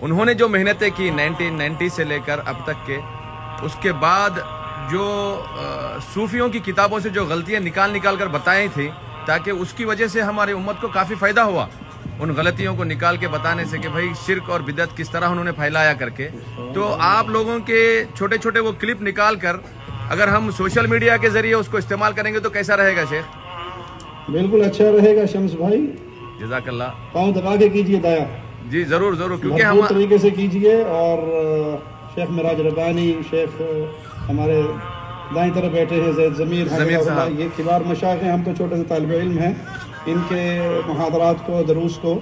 انہوں نے جو محنتیں کی 1990 سے لے کر اب تک کے، اس کے بعد جو صوفیوں کی کتابوں سے جو غلطیاں نکال کر بتائی تھی، تاکہ اس کی وجہ سے ہماری امت کو کافی فائدہ ہوا، ان غلطیوں کو نکال کے بتانے سے کہ بھائی شرک اور بدعت کس طرح انہوں نے پھیلایا کر کے. تو آپ لوگوں کے چھوٹے چھوٹے وہ کلپ نکال کر اگر ہم سوشل میڈیا کے ذریعے اس کو استعمال کریں گے تو کیسا رہے گا شیخ؟ بالکل اچھا رہے گا شمس بھائی. جزاک اللہ. پاؤں دبا کے کیجئے دایا. جی ضرور کیونکہ ہم طریقے سے کیجئے. اور شیخ معراج ربانی، شیخ ہمارے دائیں طرف بیٹھے ہیں زید ضمیر صاحب، یہ کبار مشائخ ہیں، ہم تو چھوٹے سے طالب علم ہیں. ان کے محاضرات کو، دروس کو،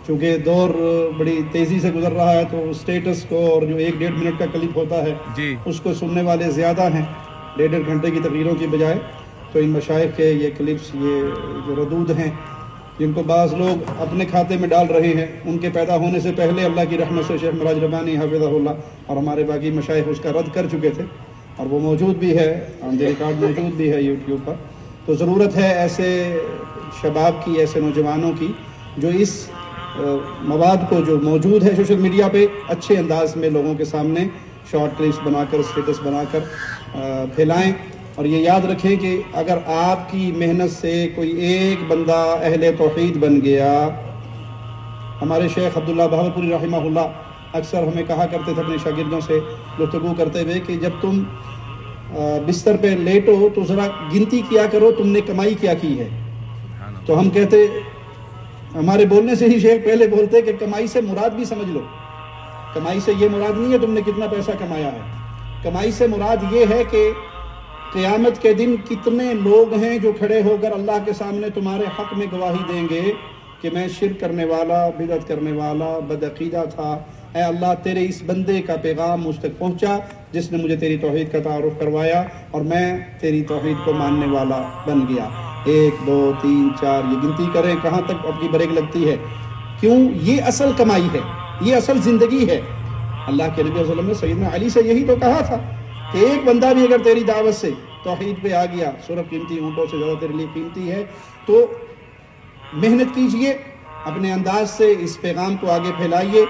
چونکہ دور بڑی تیزی سے گزر رہا ہے تو اسٹیٹس کو اور جو 1-1.5 منٹ کا کلپ ہوتا ہے اس کو سننے والے زیادہ ہیں 1.5 گھنٹے کی تقریروں کی بجائے. تو ان مشائخ کے یہ کلپس، یہ جو ردود ہیں جن کو بعض لوگ اپنے کھاتے میں ڈال رہے ہیں، ان کے پیدا ہونے سے پہلے اللہ کی رحمت سے شیخ معراج ربانی حفظہ اللہ اور ہمارے باقی مشائخ اس کا رد کر چکے تھے، اور وہ موجود بھی ہے، آن دی ریکارڈ موجود بھی ہے یوٹیوب پر. تو ضرورت ہے ایسے شباب کی، ایسے نوجوانوں کی جو اس مواد کو جو موجود ہے سوشل میڈیا پہ اچھے انداز میں لوگوں کے سامنے شارٹ کلپس بنا کر، اسٹیٹس بنا کر پھیلائیں. اور یہ یاد رکھیں کہ اگر آپ کی محنت سے کوئی ایک بندہ اہل توحید بن گیا، ہمارے شیخ عبداللہ بہاولپوری رحمہ اللہ اکثر ہمیں کہا کرتے تھے اپنے شاگردوں سے گفتگو کرتے ہوئے کہ جب تم بستر پہ لیٹو تو ذرا گنتی کیا کرو تم نے کمائی کیا کی ہے. تو ہم کہتے، ہمارے بولنے سے ہی شیخ پہلے بولتے کہ کمائی سے مراد بھی سمجھ لو. کمائی سے یہ مراد نہیں ہے تم نے کتنا پیسہ کمایا ہے، کمائی سے مراد یہ ہے کہ قیامت کے دن کتنے لوگ ہیں جو کھڑے ہو کر اللہ کے سامنے تمہارے حق میں گواہی دیں گے کہ میں شرک کرنے والا، بدعت کرنے والا، بدعقیدہ تھا. اے اللہ تیرے اس بندے کا پیغام مجھ تک پہنچا جس نے مجھے تیری توحید کا تعارف کروایا اور میں تیری توحید کو ماننے والا بن گیا. 1 2 3 4 یہ گنتی کریں کہاں تک آپ کی بریک لگتی ہے. کیوں؟ یہ اصل کمائی ہے، یہ اصل زندگی ہے. اللہ کے نبی صلی اللہ علیہ وسلم نے سیدنا علی سے یہی تو کہا تھا کہ ایک بندہ بھی اگر تیری دعوت سے توحید پہ آ گیا، سورب قیمتی اونٹوں سے زیادہ تیرے لیے قیمتی ہے. تو محنت کیجئے، اپنے انداز سے اس پیغام کو آگے پھیلائیے.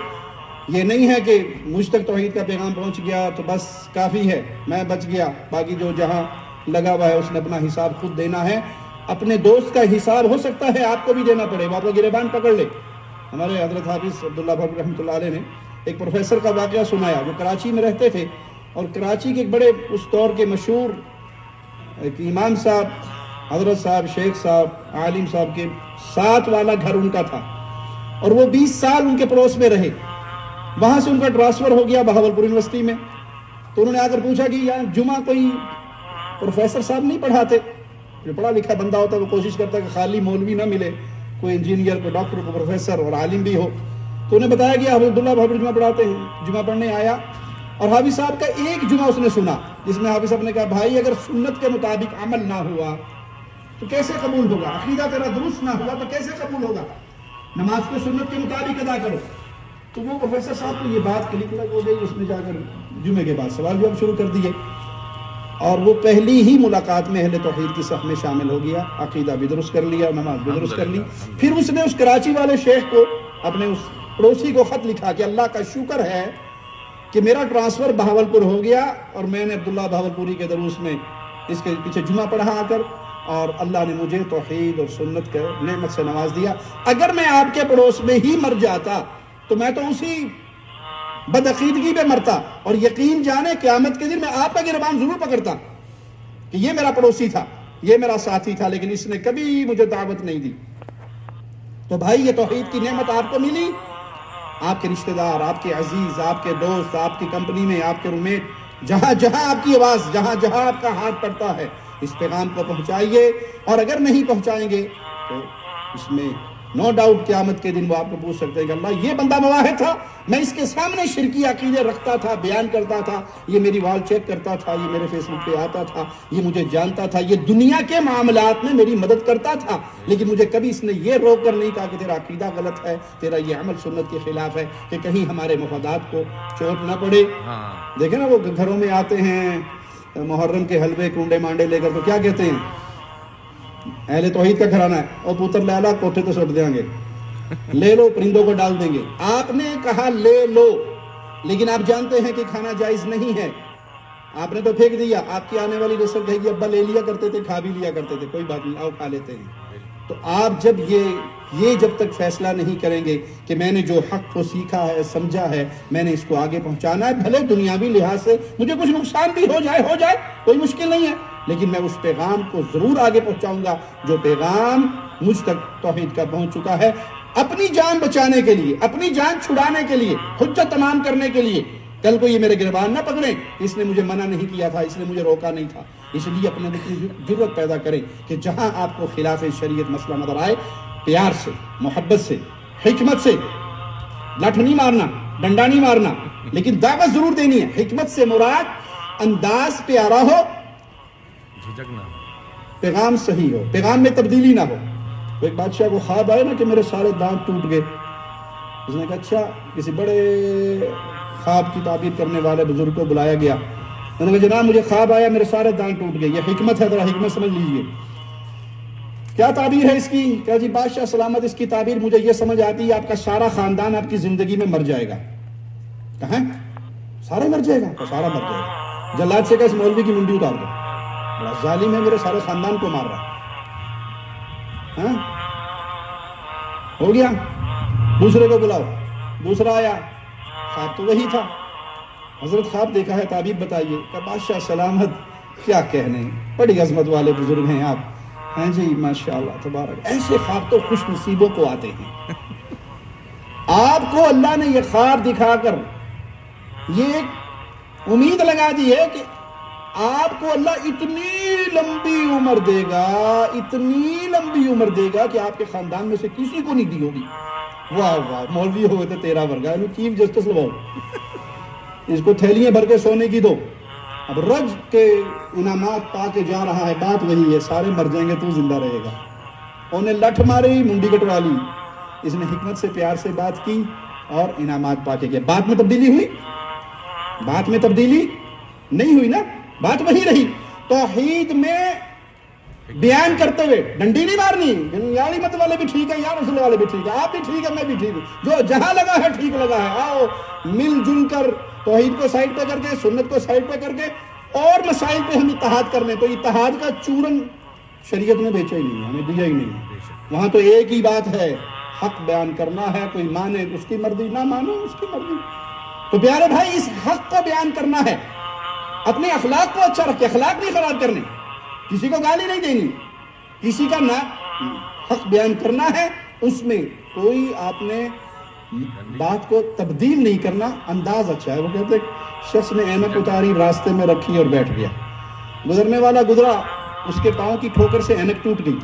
یہ نہیں ہے کہ مجھ تک توحید کا پیغام پہنچ گیا تو بس کافی ہے، میں بچ گیا، باقی جو جہاں لگا ہوا ہے اس نے اپنا حساب خود دینا ہے. اپنے دوست کا حساب ہو سکتا ہے آپ کو بھی دینا پڑے، وہ آپ کو گریبان پکڑ لے. ہمارے حضرت حافظ عبداللہ بھابی رحمۃ اللہ علیہ نے ایک پروفیسر کا واقعہ سنایا جو کراچی میں رہتے تھے، اور کراچی کے ایک بڑے اس دور کے مشہور ایک امام صاحب، حضرت صاحب، شیخ صاحب، عالم صاحب کے 7 والا گھر ان کا تھا، اور وہ 20 سال ان کے پڑوس میں رہے. وہاں سے ان کا ٹرانسفر ہو گیا بہاولپور یونیورسٹی میں. تو انہوں نے آ کر پوچھا کہ یہاں جمعہ کوئی پروفیسر صاحب نہیں پڑھاتے؟ جو پڑھا لکھا بندہ ہوتا ہے وہ کوشش کرتا ہے کہ خالی مولوی نہ ملے، کوئی انجینئر، کوئی ڈاکٹر، کوئی پروفیسر اور عالم بھی ہو. تو انہیں بتایا گیا حافظ عبداللہ بھابی جمعہ پڑھاتے ہیں. جمعہ پڑھنے آیا اور حافظ صاحب کا ایک جمعہ اس نے سنا جس میں حافظ صاحب نے کہا بھائی اگر سنت کے مطابق عمل نہ ہوا تو کیسے قبول ہوگا؟ عقیدہ تیرا درست نہ ہوا تو کیسے قبول ہوگا؟ نماز کو سنت کے مطابق ادا کرو. تو وہ پروفیسر صاحب کو یہ بات کلک لگ ہو گئی. اس نے جا کر جمعے کے بعد سوال جواب شروع کر دیے، اور وہ پہلی ہی ملاقات میں اہل توحید کی صف میں شامل ہو گیا. عقیدہ بھی درست کر لیا، نماز بھی درست کر لی. پھر اس نے اس کراچی والے شیخ کو، اپنے اس پڑوسی کو خط لکھا کہ اللہ کا شکر ہے کہ میرا ٹرانسفر بہاولپور ہو گیا اور میں نے عبداللہ بہاولپوری کے دروس میں اس کے پیچھے جمعہ پڑھا آ کر، اور اللہ نے مجھے توحید اور سنت کے نعمت سے نواز دیا. اگر میں آپ کے پڑوس میں ہی مر جاتا تو میں تو اسی بدعقیدگی پہ مرتا، اور یقین جانے قیامت کے دن میں آپ کا گریبان ضرور پکڑتا کہ یہ میرا پڑوسی تھا، یہ میرا ساتھی تھا، لیکن اس نے کبھی مجھے دعوت نہیں دی. تو بھائی یہ توحید کی نعمت آپ کو ملی، آپ کے رشتہ دار، آپ کے عزیز، آپ کے دوست، آپ کی کمپنی میں، آپ کے رومیٹ، جہاں جہاں آپ کی آواز، جہاں جہاں آپ کا ہاتھ پڑتا ہے، اس پیغام کو پہنچائیے. اور اگر نہیں پہنچائیں گے تو اس میں نو ڈاؤٹ قیامت کے دن وہ آپ کو پوچھ سکتے ہیں کہ اللہ یہ بندہ مواحد تھا، میں اس کے سامنے شرکی عقیدے رکھتا تھا، بیان کرتا تھا، یہ میری وال چیک کرتا تھا، یہ میرے فیس بک پہ آتا تھا، یہ مجھے جانتا تھا، یہ دنیا کے معاملات میں میری مدد کرتا تھا، لیکن مجھے کبھی اس نے یہ روک کر نہیں کہا کہ تیرا عقیدہ غلط ہے، تیرا یہ عمل سنت کے خلاف ہے، کہ کہیں ہمارے مفادات کو چوٹ نہ پڑے. دیکھیں نا وہ گھروں میں آتے ہیں محرم کے حلوے کنڈے مانڈے لے کر، تو کیا کہتے ہیں؟ اہل توحید کا گھرانہ ہے، اور پوتر لالا کوٹھے تو سٹ دیں گے. لے لو پرندوں کو ڈال دیں گے. آپ نے کہا لے لو، لیکن آپ جانتے ہیں کہ کھانا جائز نہیں ہے، آپ نے تو پھینک دیا. آپ کی آنے والی نسل کہے گی ابا لے لیا کرتے تھے، کھا بھی لیا کرتے تھے، کوئی بات نہیں، آؤ کھا لیتے ہیں. تو آپ جب یہ جب تک فیصلہ نہیں کریں گے کہ میں نے جو حق کو سیکھا ہے، سمجھا ہے، میں نے اس کو آگے پہنچانا ہے، بھلے دنیاوی لحاظ سے مجھے کچھ نقصان بھی ہو جائے کوئی مشکل نہیں ہے، لیکن میں اس پیغام کو ضرور آگے پہنچاؤں گا جو پیغام مجھ تک توحید کا پہنچ چکا ہے، اپنی جان بچانے کے لیے، اپنی جان چھڑانے کے لیے، حجت تمام کرنے کے لیے. کل کو یہ میرے گربان نہ پکڑیں، اس نے مجھے منع نہیں کیا تھا، اس نے مجھے روکا نہیں تھا. اس لیے اپنے اتنی جرأت پیدا کریں کہ جہاں آپ کو خلاف شریعت مسئلہ نظر آئے، پیار سے، محبت سے، حکمت سے، لٹھ نہیں مارنا، ڈنڈا نہیں مارنا، لیکن دعوت ضرور دینی ہے. حکمت سے مراد انداز پیارا ہو، پیغام صحیح ہو، پیغام میں تبدیلی نہ ہو. ایک بادشاہ کو خواب آئے نا کہ میرے سارے دانت ٹوٹ گئے. اس نے کہا اچھا. کسی بڑے خواب کی تعبیر کرنے والے بزرگ کو بلایا گیا. انہوں نے کہا جناب مجھے خواب آیا میرے سارے دانت ٹوٹ گئے. یہ حکمت ہے، ذرا حکمت سمجھ لیجئے. کیا تعبیر ہے اس کی؟ کہا جی بادشاہ سلامت، اس کی تعبیر مجھے یہ سمجھ آتی ہے آپ کا سارا خاندان آپ کی زندگی میں مر جائے گا. کہاں؟ سارا مر جائے گا؟ سارا مر جائے گا. جلاد سے کہا اس مولوی کی منڈی اتار دو، بڑا ظالم ہے، میرے سارے خاندان کو مار رہا. ہاں ہو گیا. دوسرے کو بلاؤ. دوسرا آیا، خواب تو وہی تھا. حضرت خواب دیکھا ہے، تعبیر بتائیے. کہ بادشاہ سلامت کیا کہنے، بڑی عظمت والے بزرگ ہیں آپ. ہاں جی ماشاءاللہ تبارک. ایسے خواب تو خوش نصیبوں کو آتے ہیں. آپ کو اللہ نے یہ خواب دکھا کر یہ امید لگا دی ہے کہ آپ کو اللہ اتنی لمبی عمر دے گا، اتنی لمبی عمر دے گا کہ آپ کے خاندان میں سے کسی کو نہیں دی ہوگی. واہ واہ، مولوی ہوئے تو 13 ورگا، چیف جسٹس لواؤ، اس کو تھیلیاں بھر کے سونے کی دو. اب رج کے انعامات پا کے جا رہا ہے. بات وہی ہے، سارے مر جائیں گے تو زندہ رہے گا. انہیں لٹھ ماری، منڈی کٹوا لی. اس نے حکمت سے، پیار سے بات کی اور انعامات پا کے گیا. بات میں تبدیلی ہوئی؟ بات میں تبدیلی نہیں ہوئی نا، بات وہی رہی. توحید میں بیان کرتے ہوئے ڈنڈی نہیں مارنی. یا حکمت والے بھی ٹھیک ہے، یا رسول والے بھی ٹھیک ہے، آپ بھی ٹھیک ہے، میں بھی ٹھیک ہوں، جو جہاں لگا ہے ٹھیک لگا ہے. آؤ مل جل کر توحید کو سائڈ پہ کر کے، سنت کو سائڈ پہ کر کے اور مسائل پہ ہم اتحاد کر لیں. تو اتحاد کا چورن شریعت نے بیچا ہی نہیں، ہمیں دیا ہی نہیں. وہاں تو ایک ہی بات ہے، حق بیان کرنا ہے. کوئی مانے اس کی مرضی، نہ مانے اس کی مرضی. تو پیارے بھائی، اس حق کو بیان کرنا ہے. اپنے اخلاق کو اچھا رکھے، اخلاق نہیں خراب کرنے، کسی کو گالی نہیں دینی، کسی کا نہ حق بیان کرنا ہے. اس میں کوئی آپ نے بات کو تبدیل نہیں کرنا. انداز اچھا ہے. وہ کہتے شخص نے اینک اتاری، راستے میں رکھی اور بیٹھ گیا. گزرنے والا گزرا، اس کے پاؤں کی ٹھوکر سے اینک ٹوٹ گئی.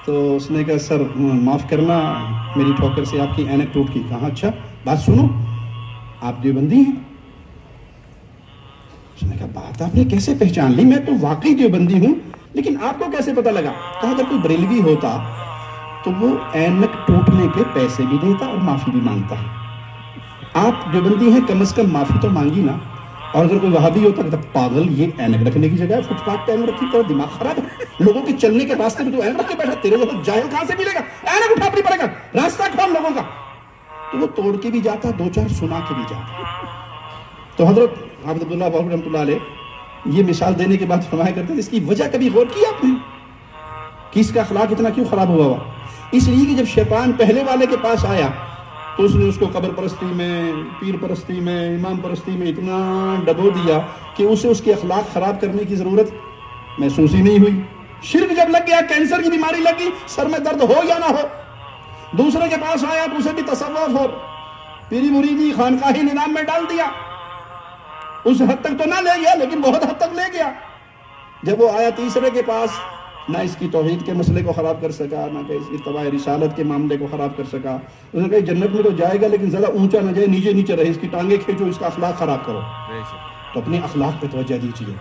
تو اس نے کہا سر معاف کرنا، میری ٹھوکر سے آپ کی اینک ٹوٹ گئی. کہا اچھا بات سنو، آپ دیوبندی ہیں؟ اس نے کہا بات آپ نے کیسے پہچان لی؟ میں تو واقعی دیوبندی ہوں، لیکن آپ کو کیسے پتا لگا؟ کہا اگر کوئی بریلوی ہوتا تو وہ اینک ٹوٹنے کے پیسے بھی دیتا اور معافی بھی مانگتا. آپ دیوبندی ہیں، کم از کم معافی تو مانگی نا. اور اگر کوئی وہابی ہوتا کہ پاگل، یہ اینک رکھنے کی جگہ فٹ پاتھ پہ اینک رکھی، تیرا دماغ خراب ہے، لوگوں کے چلنے کے راستے میں تو اینک رکھ کے بیٹھا، تیرے جیسا جاہل کہاں سے ملے گا؟ اینک اٹھا اپنی پڑے گا، راستہ کھول لوگوں کا. تو وہ توڑ کے بھی جاتا، دو چار سنا کے بھی جاتا. تو حضرت حافظ عبداللہ باہو رحمۃ اللہ علیہ یہ مثال دینے کے بعد فرمایا کرتے ہیں اس کی وجہ کبھی غور کی آپ نے کہ اس کا اخلاق اتنا کیوں خراب ہوا؟ اس لیے کہ جب شیطان پہلے والے کے پاس آیا تو اس نے اس کو قبر پرستی میں، پیر پرستی میں، امام پرستی میں اتنا ڈبو دیا کہ اسے اس کے اخلاق خراب کرنے کی ضرورت محسوس ہی نہیں ہوئی. شرک جب لگ گیا، کینسر کی بیماری لگ گئی، سر میں درد ہو یا نہ ہو، دوسرے کے پاس آیا تو اسے بھی تصوف اور پیری مریدی خانقاہی نظام میں ڈال دیا. اس حد تک تو نہ لے گیا لیکن بہت حد تک لے گیا. جب وہ آیا تیسرے کے پاس، نہ اس کی توحید کے مسئلے کو خراب کر سکا، نہ کہ اس کی اتباع رسالت کے معاملے کو خراب کر سکا. اس نے کہا جنت میں تو جائے گا لیکن زیادہ اونچا نہ جائے، نیچے نیچے رہے، اس کی ٹانگیں کھینچو، اس کا اخلاق خراب کرو. تو اپنے اخلاق پہ توجہ دیجیے.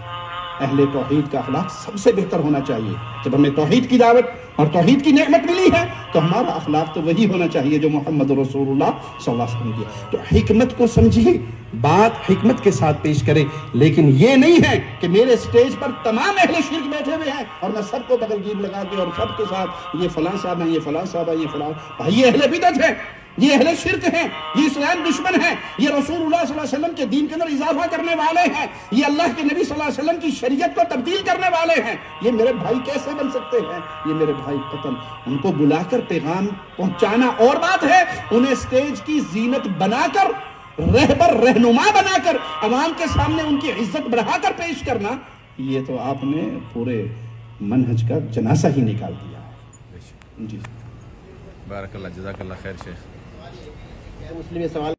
اہل توحید کا اخلاق سب سے بہتر ہونا چاہیے. جب ہمیں توحید کی دعوت اور توحید کی نعمت ملی ہے تو ہمارا اخلاق تو وہی ہونا چاہیے جو محمد رسول اللہ صلی اللہ علیہ وسلم کی. تو حکمت کو سمجھیے, بات حکمت کے ساتھ پیش کریں, لیکن یہ نہیں ہے کہ میرے سٹیج پر تمام اہل شرک بیٹھے ہوئے ہیں اور میں سب کو بغل گیر لگا کے اور سب کے ساتھ یہ فلاں صاحب ہیں, یہ فلاں صاحب ہیں, یہ فلاں. بھائی یہ اہل بدعت ہیں, یہ اہل شرک ہیں, یہ اسلام دشمن ہیں, یہ رسول اللہ صلی اللہ علیہ وسلم کے دین کے اندر اضافہ کرنے والے ہیں, یہ اللہ کے نبی صلی اللہ علیہ وسلم کی شریعت کو تبدیل کرنے والے ہیں. یہ میرے بھائی کیسے بن سکتے ہیں؟ یہ میرے بھائی قتل. ان کو بلا کر پیغام پہنچانا اور بات ہے, انہیں سٹیج کی زینت بنا کر, رہبر رہنما بنا کر عوام کے سامنے ان کی عزت بڑھا کر پیش کرنا, یہ تو آپ نے پورے منہج کا جنازہ ہی نکال دیا. جی بارک اللہ, جزاک اللہ خیر شیخ. مسلم یہ سوال